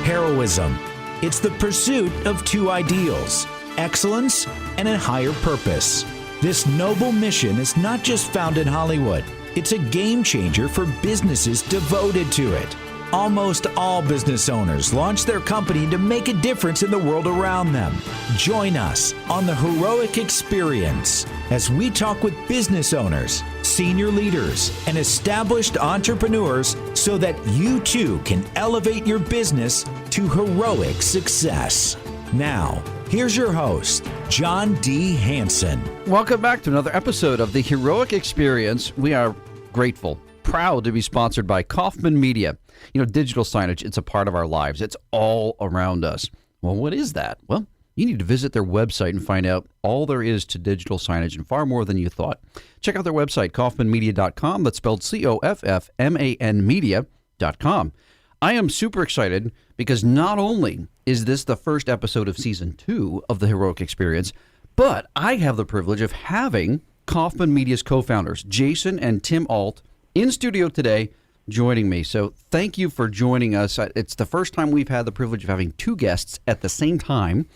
heroism. It's the pursuit of two ideals, excellence and a higher purpose. This noble mission is not just found in Hollywood. It's a game changer for businesses devoted to it. Almost all business owners launch their company to make a difference in the world around them. Join us on the Heroic Experience as we talk with business owners, senior leaders, and established entrepreneurs so that you too can elevate your business to heroic success. Now, here's your host, John D. Hanson. Welcome back to another episode of the Heroic Experience. We are grateful, proud to be sponsored by Coffman Media. You know, digital signage, it's a part of our lives. It's all around us. Well, what is that? Well, you need to visit their website and find out all there is to digital signage and far more than you thought. Check out their website, coffmanmedia.com. That's spelled COFFMAN media.com. I am super excited because not only is this the first episode of Season 2 of the Heroic Experience, but I have the privilege of having Coffman Media's co-founders, Jason and Tim Ault, in studio today joining me. So thank you for joining us. It's the first time we've had the privilege of having two guests at the same time.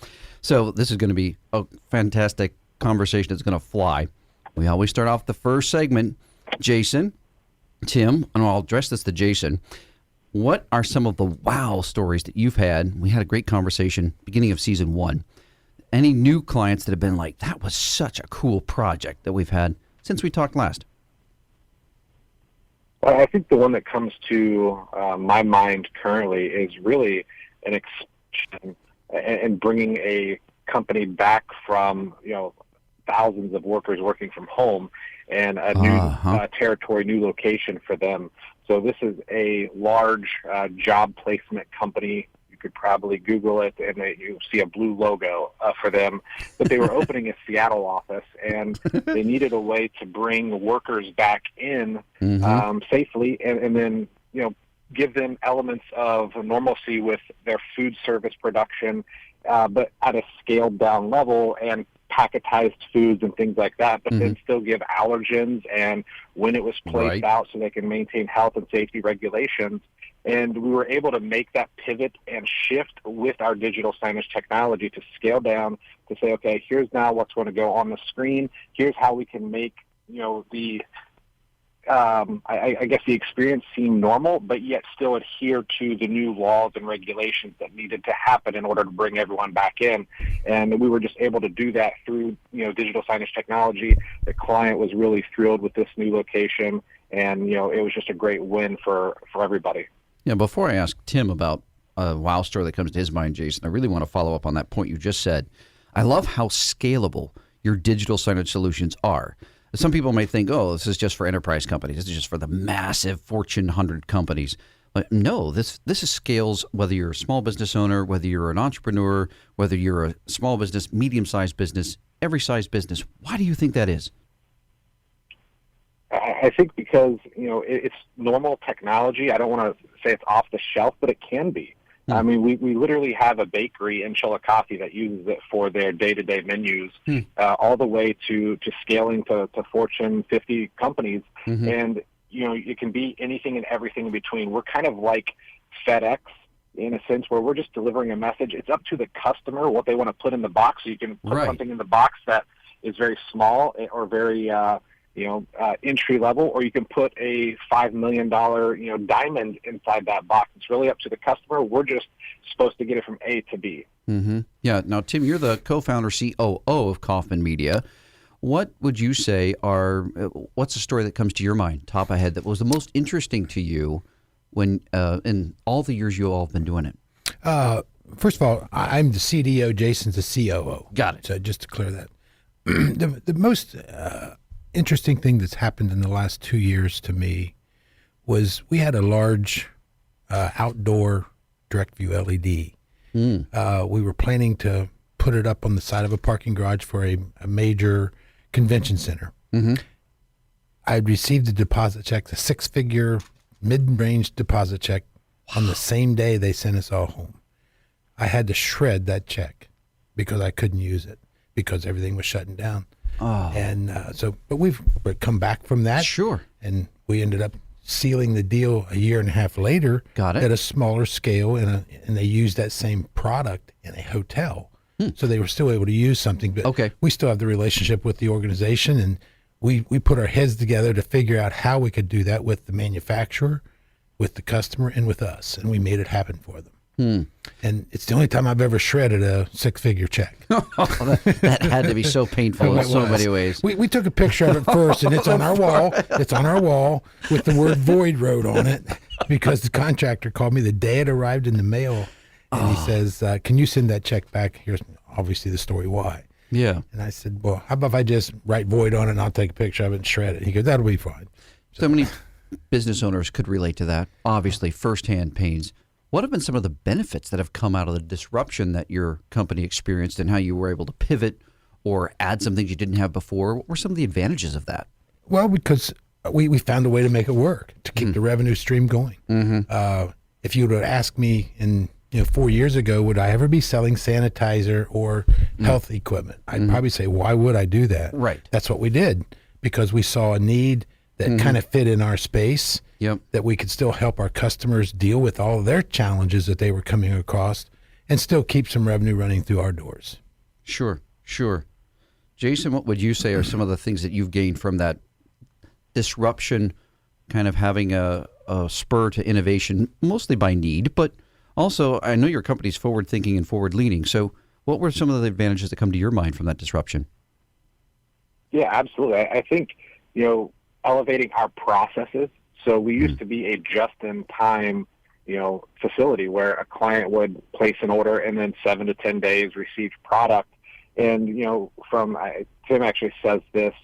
So this is going to be a fantastic conversation that's going to fly. We always start off the first segment. Jason, Tim, and I'll address this to Jason. What are some of the wow stories that you've had? We had a great conversation beginning of Season 1. Any new clients that have been like, that was such a cool project that we've had since we talked last? Well, I think the one that comes to my mind currently is really an expansion and bringing a company back from, thousands of workers working from home and a new territory, new location for them. So this is a large job placement company. You could probably Google it, and you see a blue logo for them. But they were opening a Seattle office, and they needed a way to bring workers back in safely, and then give them elements of normalcy with their food service production, but at a scaled down level, and packetized foods and things like that, but then still give allergens and when it was placed out so they can maintain health and safety regulations. And we were able to make that pivot and shift with our digital signage technology to scale down to say, okay, here's now what's going to go on the screen. Here's how we can make, I guess the experience seem normal, but yet still adhere to the new laws and regulations that needed to happen in order to bring everyone back in. And we were just able to do that through, digital signage technology. The client was really thrilled with this new location, and, it was just a great win for everybody. Yeah, before I ask Tim about a wow story that comes to his mind, Jason, I really want to follow up on that point you just said. I love how scalable your digital signage solutions are. Some people may think, oh, this is just for enterprise companies. This is just for the massive Fortune 100 companies. But no, this is scales whether you're a small business owner, whether you're an entrepreneur, whether you're a small business, medium-sized business, every size business. Why do you think that is? I think because, it's normal technology. I don't want to say it's off the shelf, but it can be. I mean, we literally have a bakery in Chillicothe that uses it for their day-to-day menus, all the way to scaling to Fortune 50 companies. And, it can be anything and everything in between. We're kind of like FedEx in a sense where we're just delivering a message. It's up to the customer what they want to put in the box. So you can put something in the box that is very small or very entry level, or you can put a $5 million, diamond inside that box. It's really up to the customer. We're just supposed to get it from A to B. Yeah. Now, Tim, you're the co-founder, COO of Coffman Media. What would you say what's the story that comes to your mind, top of head, that was the most interesting to you when, in all the years you all have been doing it? First of all, I'm the CDO, Jason's the COO. Got it. So just to clear that. The most interesting thing that's happened in the last 2 years to me was we had a large outdoor direct view LED. We were planning to put it up on the side of a parking garage for a major convention center. I received a deposit check, a 6-figure mid-range deposit check on the same day they sent us all home. I had to shred that check because I couldn't use it because everything was shutting down. And but we've come back from that. Sure. And we ended up sealing the deal a year and a half later Got it. at a smaller scale, and they used that same product in a hotel. So they were still able to use something, but Okay. we still have the relationship with the organization, and we put our heads together to figure out how we could do that with the manufacturer, with the customer, and with us, and we made it happen for them. And it's the only time I've ever shredded a six-figure check. That had to be so painful in It so was. many ways. We took a picture of it first, and it's on our wall. It's on our wall with the word Void Road on it, because the contractor called me the day it arrived in the mail, and he says, can you send that check back? Here's obviously the story why. Yeah. And I said, well, how about if I just write Void on it and I'll take a picture of it and shred it? He goes, that'll be fine. So many business owners could relate to that. Obviously, firsthand pains. What have been some of the benefits that have come out of the disruption that your company experienced, and how you were able to pivot or add some things you didn't have before? What were some of the advantages of that? Well, because we found a way to make it work, to keep the revenue stream going. If you would have asked me 4 years ago, would I ever be selling sanitizer or health equipment? I'd probably say, why would I do that? Right. That's what we did, because we saw a need that kind of fit in our space, Yep. that we could still help our customers deal with all of their challenges that they were coming across and still keep some revenue running through our doors. Sure. Jason, what would you say are some of the things that you've gained from that disruption, kind of having a spur to innovation, mostly by need, but also I know your company's forward-thinking and forward-leaning. So what were some of the advantages that come to your mind from that disruption? Yeah, absolutely. I think, elevating our processes. So we used to be a just-in-time, facility where a client would place an order and then 7 to 10 days receive product. And, Tim actually says this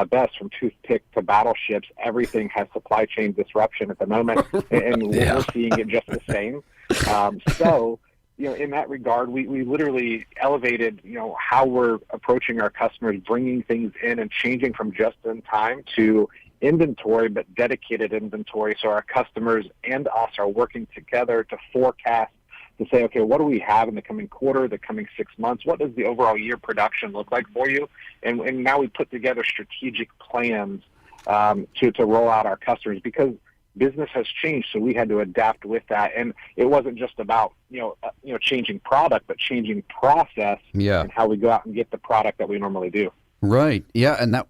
best, from toothpick to battleships, everything has supply chain disruption at the moment, and we're seeing it just the same. In that regard, we literally elevated, how we're approaching our customers, bringing things in and changing from just-in-time to inventory, but dedicated inventory. So our customers and us are working together to forecast, to say, okay, what do we have in the coming quarter, the coming 6 months? What does the overall year production look like for you? And now we put together strategic plans to roll out our customers, because business has changed, so we had to adapt with that. And it wasn't just about changing product, but changing process and how we go out and get the product that we normally do. Right. Yeah, and that,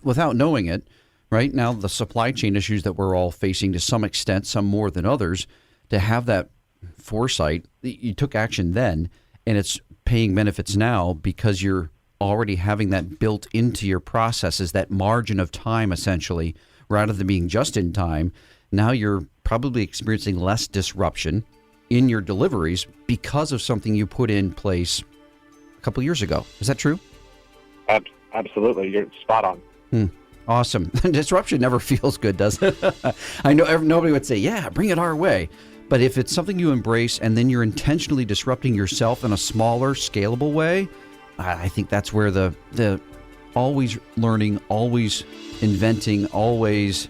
without knowing it, right now the supply chain issues that we're all facing to some extent, some more than others, to have that foresight, you took action then, and it's paying benefits now because you're already having that built into your processes, that margin of time essentially, rather than being just in time. Now you're probably experiencing less disruption in your deliveries because of something you put in place a couple years ago. Is that true? Absolutely. You're spot on. Awesome. Disruption never feels good, does it? I know nobody would say, yeah, bring it our way. But if it's something you embrace and then you're intentionally disrupting yourself in a smaller, scalable way, I think that's where the always learning, always inventing, always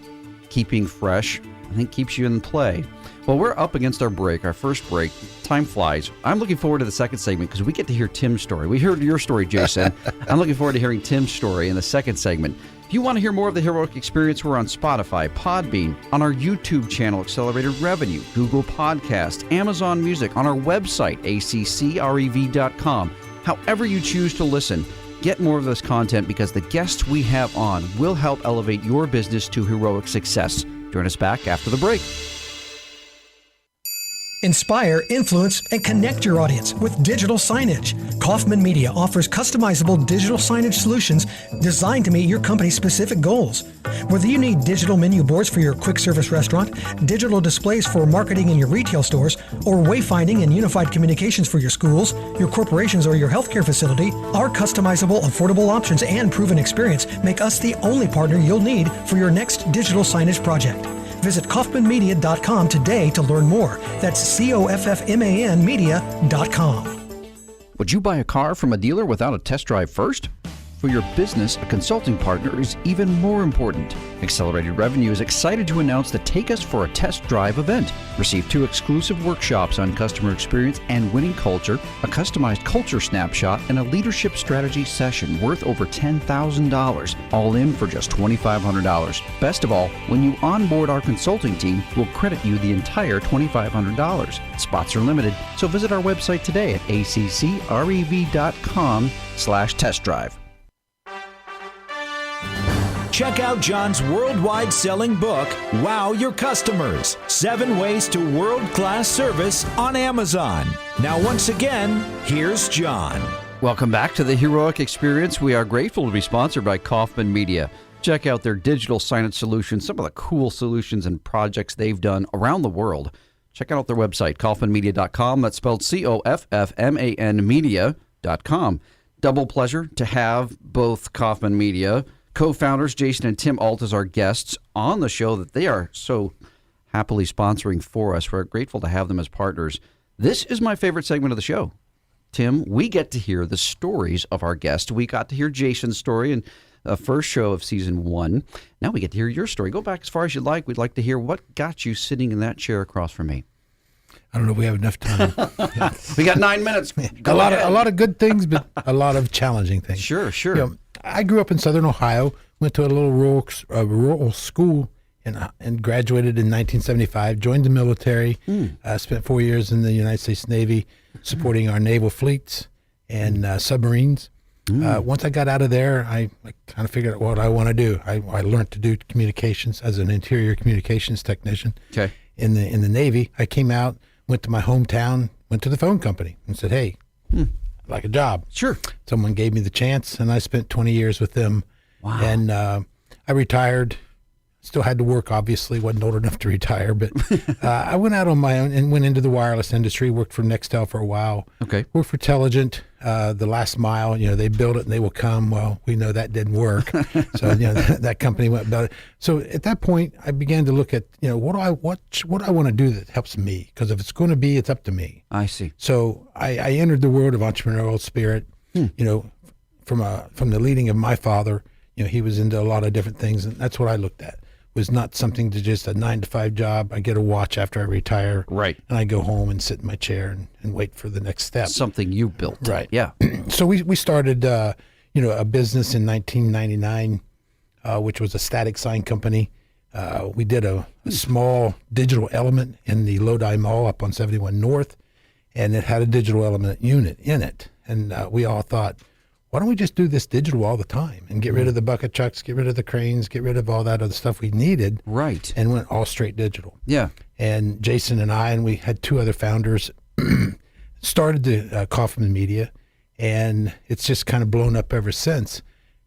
keeping fresh, I think keeps you in play. Well, we're up against our break, our first break. Time flies. I'm looking forward to the second segment because we get to hear Tim's story. We heard your story, Jason. I'm looking forward to hearing Tim's story in the second segment. If you want to hear more of the Heroic Experience, we're on Spotify, Podbean, on our YouTube channel, Accelerated Revenue, Google Podcast, Amazon Music, on our website, accrev.com. However you choose to listen, get more of this content, because the guests we have on will help elevate your business to heroic success. Join us back after the break. Inspire, influence, and connect your audience with digital signage. Coffman Media offers customizable digital signage solutions designed to meet your company's specific goals. Whether you need digital menu boards for your quick service restaurant, digital displays for marketing in your retail stores, or wayfinding and unified communications for your schools, your corporations, or your healthcare facility, our customizable, affordable options and proven experience make us the only partner you'll need for your next digital signage project. Visit CoffmanMedia.com today to learn more. That's COFFMAN Media.com. Would you buy a car from a dealer without a test drive first? for your business, a consulting partner is even more important. Accelerated Revenue is excited to announce the Take Us for a Test Drive event. Receive 2 exclusive workshops on customer experience and winning culture, a customized culture snapshot, and a leadership strategy session worth over $10,000, all in for just $2,500. Best of all, when you onboard our consulting team, we'll credit you the entire $2,500. Spots are limited, so visit our website today at accrev.com/test drive. Check out John's worldwide selling book, Wow Your Customers, 7 Ways to World-Class Service on Amazon. Now, once again, here's John. Welcome back to the Heroic Experience. We are grateful to be sponsored by Coffman Media. Check out their digital signage solutions, some of the cool solutions and projects they've done around the world. Check out their website, coffmanmedia.com. That's spelled COFFMAN media.com. Double pleasure to have both Coffman Media co-founders Jason and Tim Ault as our guests on the show that they are so happily sponsoring for us. We're grateful to have them as partners. This is my favorite segment of the show. Tim, we get to hear the stories of our guests. We got to hear Jason's story in the first show of season 1. Now we get to hear your story. Go back as far as you'd like. We'd like to hear what got you sitting in that chair across from me. I don't know if we have enough time. We got 9 minutes. A lot of good things, but a lot of challenging things. Sure. You know, I grew up in Southern Ohio, went to a little rural school, and graduated in 1975, joined the military, spent 4 years in the United States Navy supporting our naval fleets and submarines. Once I got out of there, I kind of figured out what I want to do. I learned to do communications as an interior communications technician in the Navy. I came out, went to my hometown, went to the phone company and said, hey, I'd like a job. Sure. Someone gave me the chance, and I spent 20 years with them. Wow. And I retired. Still had to work, obviously. Wasn't old enough to retire, but I went out on my own and went into the wireless industry, worked for Nextel for a while. Okay. Worked for Telligent, the last mile. You know, they build it and they will come. Well, we know that didn't work. So, you know, that company went about it. So at that point, I began to look at, you know, what I want to do that helps me. Because if it's going to be, it's up to me. I see. So I entered the world of entrepreneurial spirit, you know, from the leading of my father. You know, he was into a lot of different things, and that's what I looked at. Was not something to just a 9-to-5 job. I get a watch after I retire. Right. And I go home and sit in my chair and wait for the next step. Something you built. Right. Yeah. So we started, you know, a business in 1999, which was a static sign company. We did a small digital element in the Lodi Mall up on 71 North, and it had a digital element unit in it. And we all thought, why don't we just do this digital all the time and get rid of the bucket trucks, get rid of the cranes, get rid of all that other stuff we needed. Right. And went all straight digital. Yeah. And Jason and we had 2 other founders, started the Coffman Media, and it's just kind of blown up ever since.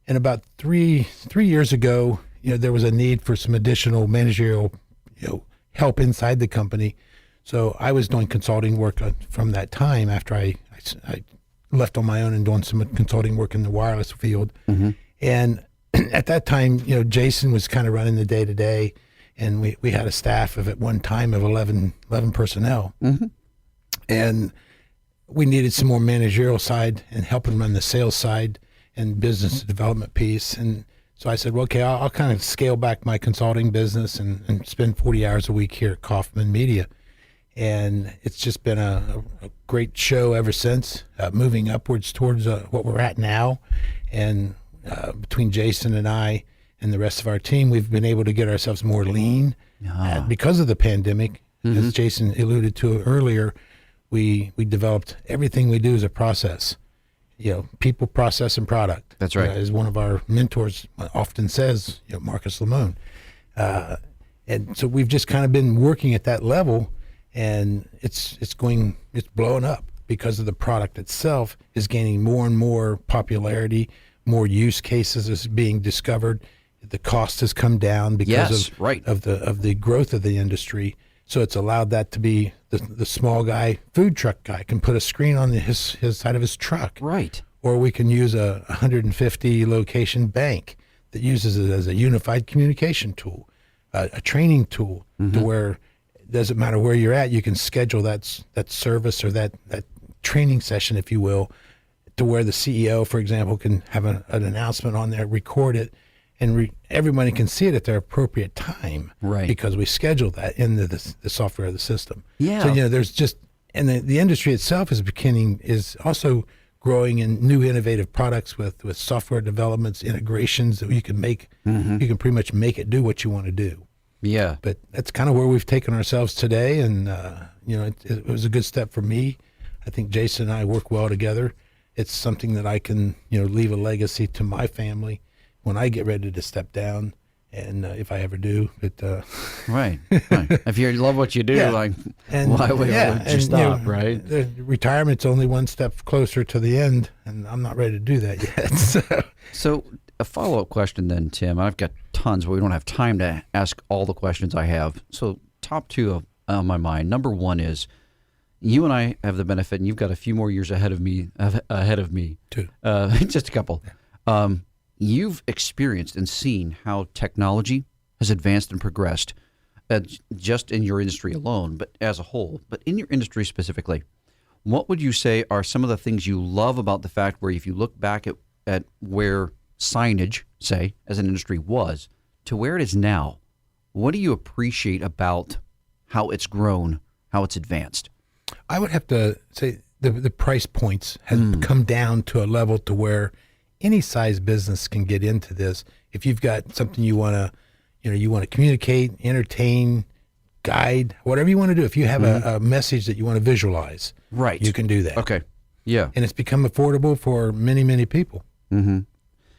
And about three years ago, you know, there was a need for some additional managerial, you know, help inside the company. So I was doing consulting work from that time after I left on my own and doing some consulting work in the wireless field. And at that time, you know, Jason was kind of running the day-to-day, and we had a staff of at one time of 11 personnel. And we needed some more managerial side and helping run the sales side and business development piece. And so I said, well, okay, I'll kind of scale back my consulting business and spend 40 hours a week here at Coffman Media. And it's just been a great show ever since, moving upwards towards what we're at now. And between Jason and I and the rest of our team, we've been able to get ourselves more lean because of the pandemic. As Jason alluded to earlier, we developed everything we do as a process. You know, people, process, and product. That's right. As one of our mentors often says, you know, Marcus Lamone. And so we've just kind of been working at that level. And it's blowing up because of the product itself is gaining more and more popularity, more use cases is being discovered. The cost has come down because of the growth of the industry. So it's allowed that to be the small guy, food truck guy can put a screen on his side of his truck. Right. Or we can use a 150 location bank that uses it as a unified communication tool, a training tool to where doesn't matter where you're at, you can schedule that service or that training session, if you will, to where the CEO, for example, can have an announcement on there, record it, and everybody can see it at their appropriate time. Right. Because we schedule that in the software of the system. Yeah. So, there's just, and the industry itself is also growing in new innovative products with software developments, integrations that you can make. You can pretty much make it do what you want to do. Yeah. But that's kind of where we've taken ourselves today. And, it was a good step for me. I think Jason and I work well together. It's something that I can, leave a legacy to my family when I get ready to step down. And if I ever do, right. If you love what you do, why would you stop, right? The retirement's only one step closer to the end, and I'm not ready to do that yet. So a follow-up question then, Tim. I've got tons, but we don't have time to ask all the questions I have. So top two on my mind. Number one is, you and I have the benefit, and you've got a few more years ahead of me. Two. Just a couple. You've experienced and seen how technology has advanced and progressed, just in your industry alone, but as a whole. But in your industry specifically, what would you say are some of the things you love about the fact where if you look back at where signage, say, as an industry was, to where it is now, what do you appreciate about how it's grown, how it's advanced? I would have to say the price points has come down to a level to where any size business can get into this. If you've got something you want to communicate, entertain, guide, whatever you want to do. If you have a message that you want to visualize, right, you can do that. Okay, yeah, and it's become affordable for many, many people. And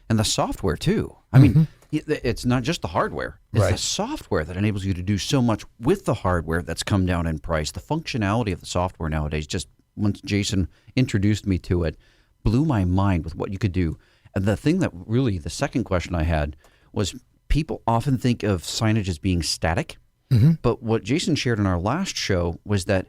the software too. I mean, it's not just the hardware; it's Right. the software that enables you to do so much with the hardware that's come down in price. The functionality of the software nowadays, just once Jason introduced me to it, blew my mind with what you could do. And the thing that really, the second question I had was, people often think of signage as being static, but what Jason shared in our last show was that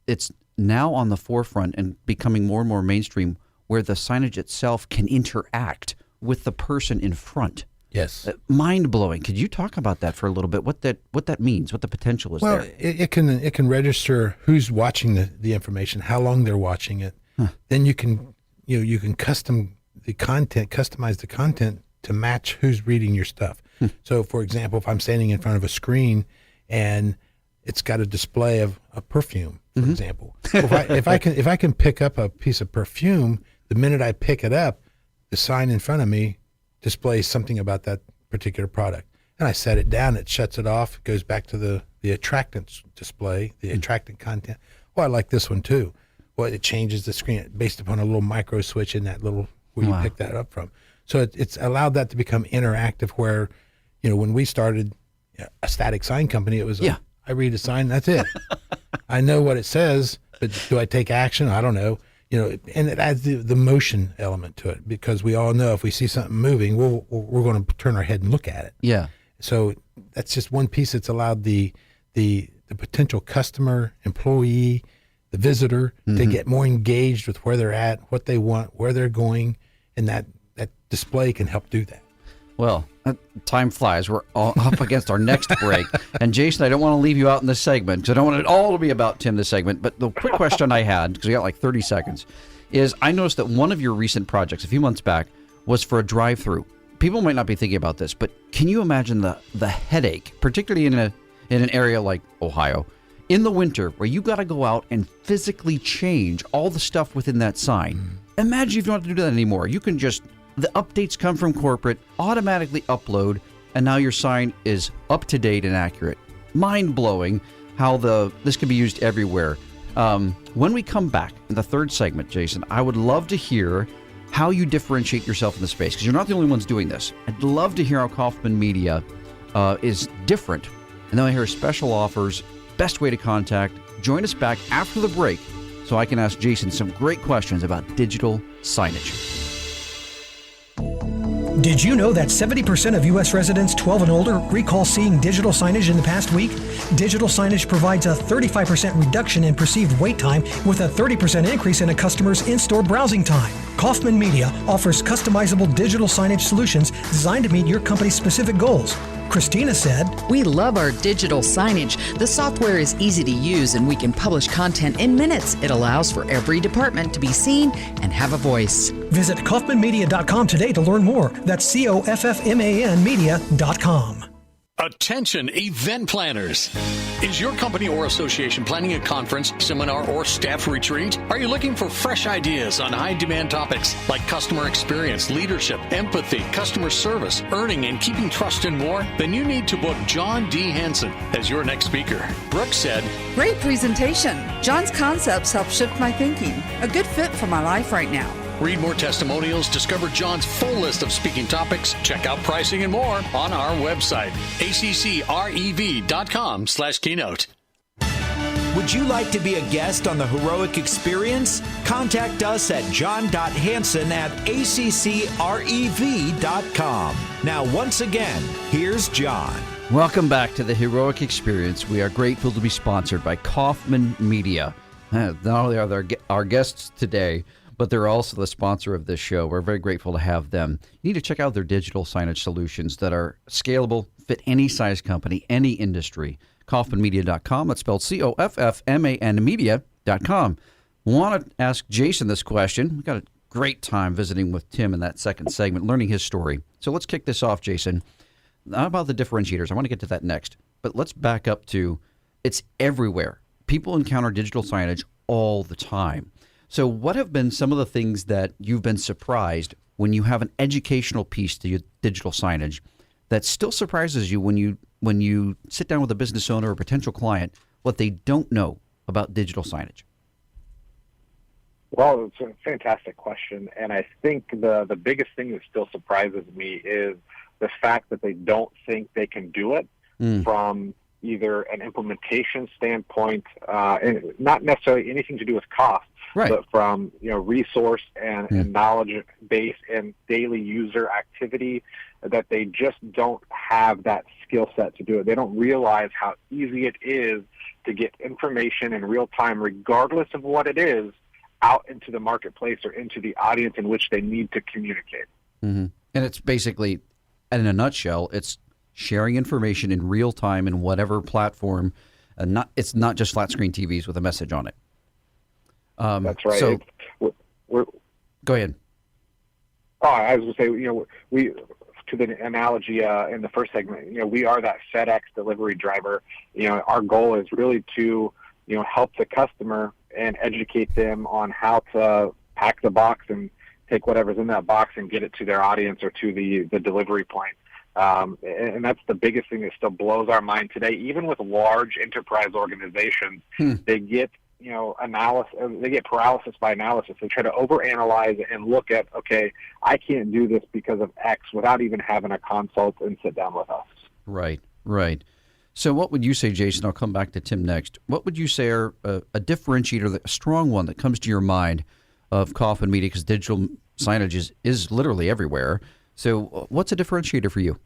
it's now on the forefront and becoming more and more mainstream, where the signage itself can interact with the person in front. Yes. Mind-blowing. Could you talk about that for a little bit? What that means, what the potential is there? Well, it can register who's watching the information, how long they're watching it. Then you can customize the content to match who's reading your stuff. So, for example, if I'm standing in front of a screen and it's got a display of a perfume, for example, if I can pick up a piece of perfume, the minute I pick it up, the sign in front of me displays something about that particular product. And I set it down, it shuts it off, goes back to the attractants display, the attractant content. Well, I like this one too. Well, it changes the screen based upon a little micro switch in that little where you pick that up from. So it's allowed that to become interactive where, when we started a static sign company, it was, I read a sign, that's it. I know what it says, but do I take action? I don't know. And it adds the motion element to it, because we all know if we see something moving, we're going to turn our head and look at it. Yeah. So that's just one piece that's allowed the potential customer, employee, the visitor to get more engaged with where they're at, what they want, where they're going, and that display can help do that. Well, time flies. We're all up against our next break. And Jason, I don't want to leave you out in this segment, because I don't want it all to be about Tim this segment. But the quick question I had, because we got like 30 seconds, is I noticed that one of your recent projects a few months back was for a drive-thru. People might not be thinking about this, but can you imagine the headache, particularly in an area like Ohio, in the winter, where you got to go out and physically change all the stuff within that sign? Imagine if you don't have to do that anymore. You can just, the updates come from corporate, automatically upload, and now your sign is up to date and accurate. Mind-blowing how this can be used everywhere. When we come back in the third segment, Jason, I would love to hear how you differentiate yourself in the space, because you're not the only ones doing this. I'd love to hear how Coffman Media is different. And then I hear special offers, best way to contact. Join us back after the break so I can ask Jason some great questions about digital signage. Did you know that 70% of U.S. residents 12 and older recall seeing digital signage in the past week? Digital signage provides a 35% reduction in perceived wait time with a 30% increase in a customer's in-store browsing time. Coffman Media offers customizable digital signage solutions designed to meet your company's specific goals. Christina said, We love our digital signage. The software is easy to use and we can publish content in minutes. It allows for every department to be seen and have a voice. visit CoffmanMedia.com today to learn more. That's COFFMAN Media.com. Attention event planners. Is your company or association planning a conference, seminar, or staff retreat? Are you looking for fresh ideas on high-demand topics like customer experience, leadership, empathy, customer service, earning and keeping trust, and more? Then you need to book John D. Hansen as your next speaker. Brooke said, Great presentation. John's concepts help shift my thinking. A good fit for my life right now. read more testimonials, discover John's full list of speaking topics, check out pricing and more on our website, accrev.com/keynote. Would you like to be a guest on the Heroic Experience? Contact us at john.hansen@accrev.com. Now, once again, here's John. Welcome back to the Heroic Experience. We are grateful to be sponsored by Coffman Media. Not only are they our guests today, but they're also the sponsor of this show. We're very grateful to have them. You need to check out their digital signage solutions that are scalable, fit any size company, any industry. CoffmanMedia.com. It's spelled COFFMAN Media.com. Want to ask Jason this question. We got a great time visiting with Tim in that second segment, learning his story. So let's kick this off, Jason. How about the differentiators? I want to get to that next. But let's back up to it's everywhere. People encounter digital signage all the time. So what have been some of the things that you've been surprised when you have an educational piece to your digital signage that still surprises you when you sit down with a business owner or potential client, what they don't know about digital signage? Well, it's a fantastic question. And I think the biggest thing that still surprises me is the fact that they don't think they can do it from either an implementation standpoint, and not necessarily anything to do with cost, right, but from resource and knowledge base and daily user activity, that they just don't have that skill set to do it. They don't realize how easy it is to get information in real time, regardless of what it is, out into the marketplace or into the audience in which they need to communicate. Mm-hmm. And it's basically, in a nutshell, it's sharing information in real time in whatever platform. It's not just flat screen TVs with a message on it. That's right. So, go ahead. Oh, I was going to say, we, to the analogy in the first segment, we are that FedEx delivery driver. Our goal is really to, help the customer and educate them on how to pack the box and take whatever's in that box and get it to their audience or to the delivery point. And that's the biggest thing that still blows our mind today. Even with large enterprise organizations, they get they get paralysis by analysis. They try to overanalyze and look at, okay, I can't do this because of X without even having a consult and sit down with us. Right. So what would you say, Jason? I'll come back to Tim next. What would you say are a differentiator, a strong one that comes to your mind of Coffman Media? Because digital signage is literally everywhere. So what's a differentiator for you?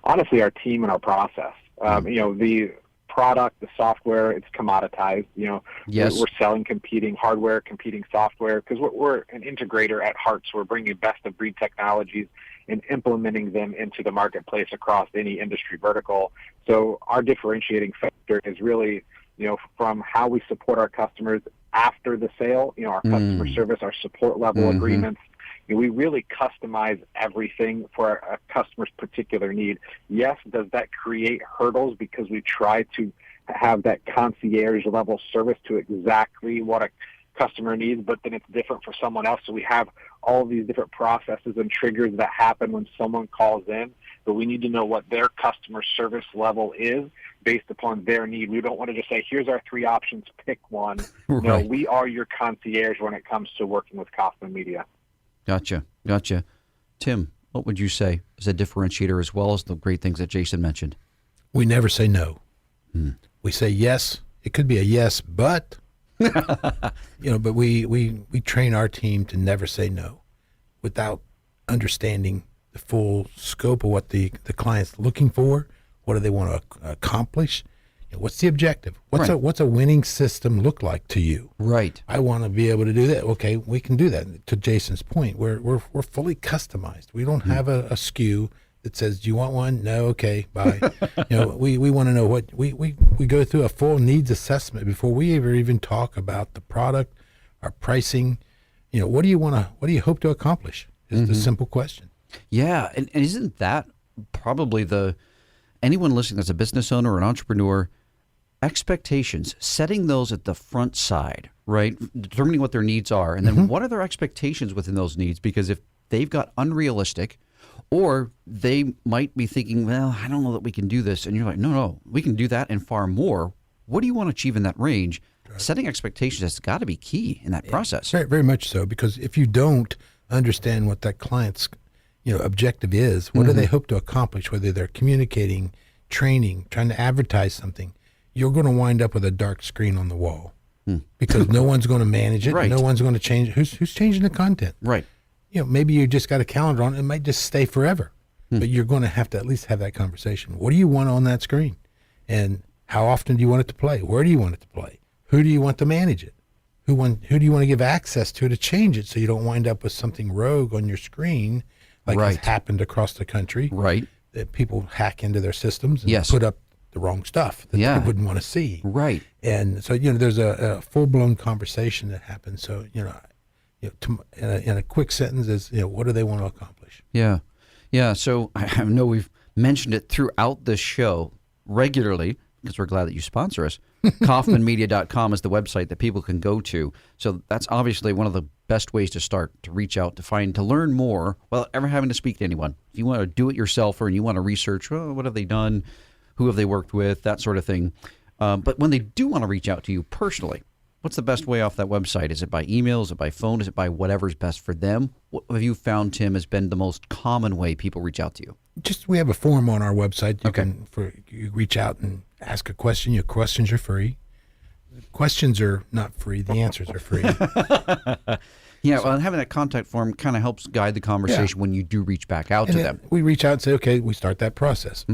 Honestly, our team and our process. The product, the software, it's commoditized. Yes. We're selling competing hardware, competing software, because we're an integrator at heart. So we're bringing best of breed technologies and implementing them into the marketplace across any industry vertical. So our differentiating factor is really, from how we support our customers after the sale, our customer service, our support level agreements. We really customize everything for a customer's particular need. Yes, does that create hurdles because we try to have that concierge level service to exactly what a customer needs, but then it's different for someone else. So we have all these different processes and triggers that happen when someone calls in, but we need to know what their customer service level is based upon their need. We don't want to just say, here's our 3 options, pick one. Right. No, we are your concierge when it comes to working with Coffman Media. Gotcha. Tim, what would you say is a differentiator as well as the great things that Jason mentioned? We never say no. We say yes. It could be a yes, but, but we train our team to never say no without understanding the full scope of what the client's looking for. What do they want to accomplish? What's the objective? What's a winning system look like to you? Right. I want to be able to do that. Okay, we can do that. To Jason's point, we're fully customized. We don't have a SKU that says, "Do you want one?" No, okay, bye. We want to know what we go through a full needs assessment before we ever even talk about the product, our pricing. What do you hope to accomplish? Is the simple question. Yeah, and isn't that probably anyone listening that's a business owner or an entrepreneur, expectations, setting those at the front side, right? Determining what their needs are, and then what are their expectations within those needs? Because if they've got unrealistic, or they might be thinking, well, I don't know that we can do this, and you're like, no, we can do that and far more. What do you want to achieve in that range? Right. Setting expectations has got to be key in that process. Very, very much so, because if you don't understand what that client's objective is, what do they hope to accomplish, whether they're communicating, training, trying to advertise something, you're going to wind up with a dark screen on the wall because no one's going to manage it. Right. No one's going to change it. Who's changing the content? Right. Maybe you just got a calendar on it. It might just stay forever, but you're going to have to at least have that conversation. What do you want on that screen? And how often do you want it to play? Where do you want it to play? Who do you want to manage it? Who do you want to give access to change it so you don't wind up with something rogue on your screen like has happened across the country? Right. That people hack into their systems and Yes. put up the wrong stuff that they wouldn't want to see. Right. And so, there's a full-blown conversation that happens. So, in a quick sentence is, what do they want to accomplish? Yeah. Yeah. So I know we've mentioned it throughout this show regularly because we're glad that you sponsor us. Coffmanmedia.com is the website that people can go to. So that's obviously one of the best ways to start, to reach out, to learn more without ever having to speak to anyone. If you want to do it yourself or you want to research, what have they done? Who have they worked with? That sort of thing. But when they do want to reach out to you personally, what's the best way off that website? Is it by email? Is it by phone? Is it by whatever's best for them? What have you found, Tim, has been the most common way people reach out to you? We have a form on our website. You reach out and ask a question. Your questions are free. Questions are not free. The answers are free. Well, having that contact form kind of helps guide the conversation when you do reach back out to them. We reach out and say, okay, we start that process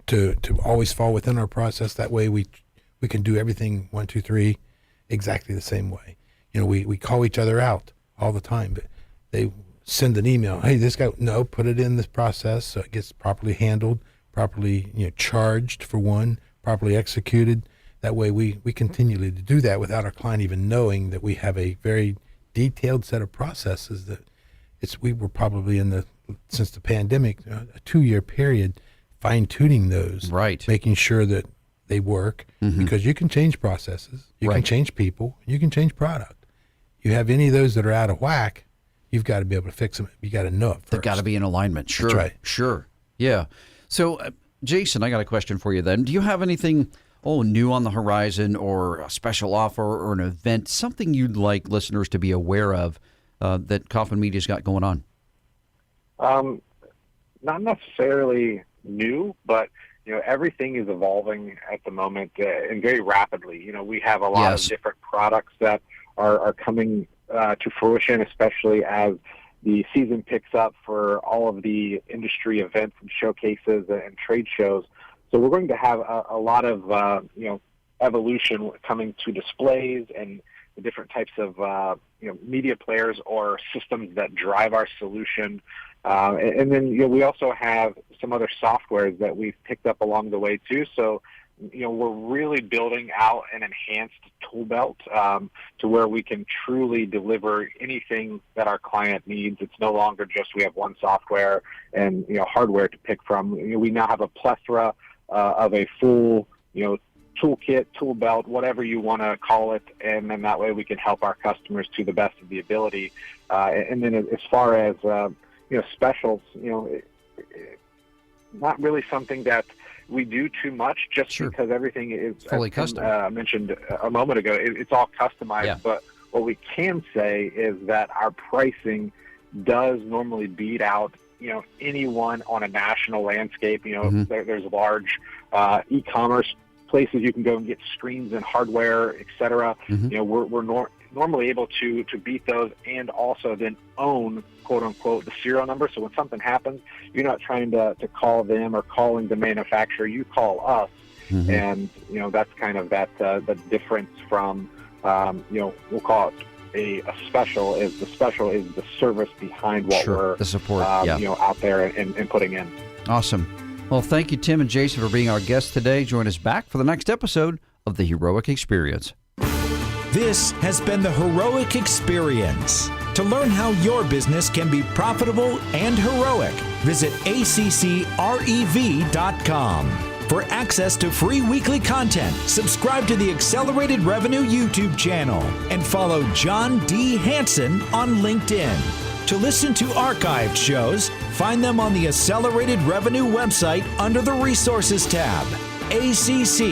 to always fall within our process. That way we can do everything 1, 2, 3 exactly the same way. We call each other out all the time, but they send an email. Hey, this guy, no, put it in this process so it gets properly handled, properly charged for one, properly executed. That way we continually do that without our client even knowing that we have a very detailed set of processes that we were probably since the pandemic, a 2-year period, fine-tuning those, making sure that they work, because you can change processes, you can change people, you can change product. You have any of those that are out of whack, you've got to be able to fix them. You got to know it first. They've got to be in alignment. Sure. That's right. Sure. Yeah. So, Jason, I got a question for you then. Do you have anything new on the horizon, or a special offer or an event, something you'd like listeners to be aware of that Coffman Media's got going on? Not necessarily new, but everything is evolving at the moment and very rapidly. We have a lot of different products that are coming to fruition, especially as the season picks up for all of the industry events and showcases and trade shows. So we're going to have a lot of evolution coming to displays and the different types of media players or systems that drive our solution. And then we also have some other softwares that we've picked up along the way too. So we're really building out an enhanced tool belt to where we can truly deliver anything that our client needs. It's no longer just we have one software and hardware to pick from. We now have a plethora of a full toolkit, tool belt, whatever you want to call it, and then that way we can help our customers to the best of the ability. And then as far as specials, not really something that we do too much, just because everything is fully custom. Mentioned a moment ago, it's all customized. Yeah. But what we can say is that our pricing does normally beat out anyone on a national landscape. There's large e-commerce places you can go and get screens and hardware, etc. We're normally able to beat those, and also then own, quote unquote, the serial number. So when something happens, you're not trying to call them or calling the manufacturer. You call us, and that's kind of the difference from we'll call it a special. Is the special is the service behind what we're the support, out there and putting in. Awesome. Well, thank you, Tim and Jason, for being our guests today. Join us back for the next episode of The Heroic Experience. This has been The Heroic Experience. To learn how your business can be profitable and heroic, visit accrev.com. For access to free weekly content, subscribe to the Accelerated Revenue YouTube channel and follow John D. Hanson on LinkedIn. To listen to archived shows, find them on the Accelerated Revenue website under the Resources tab, accrev.com.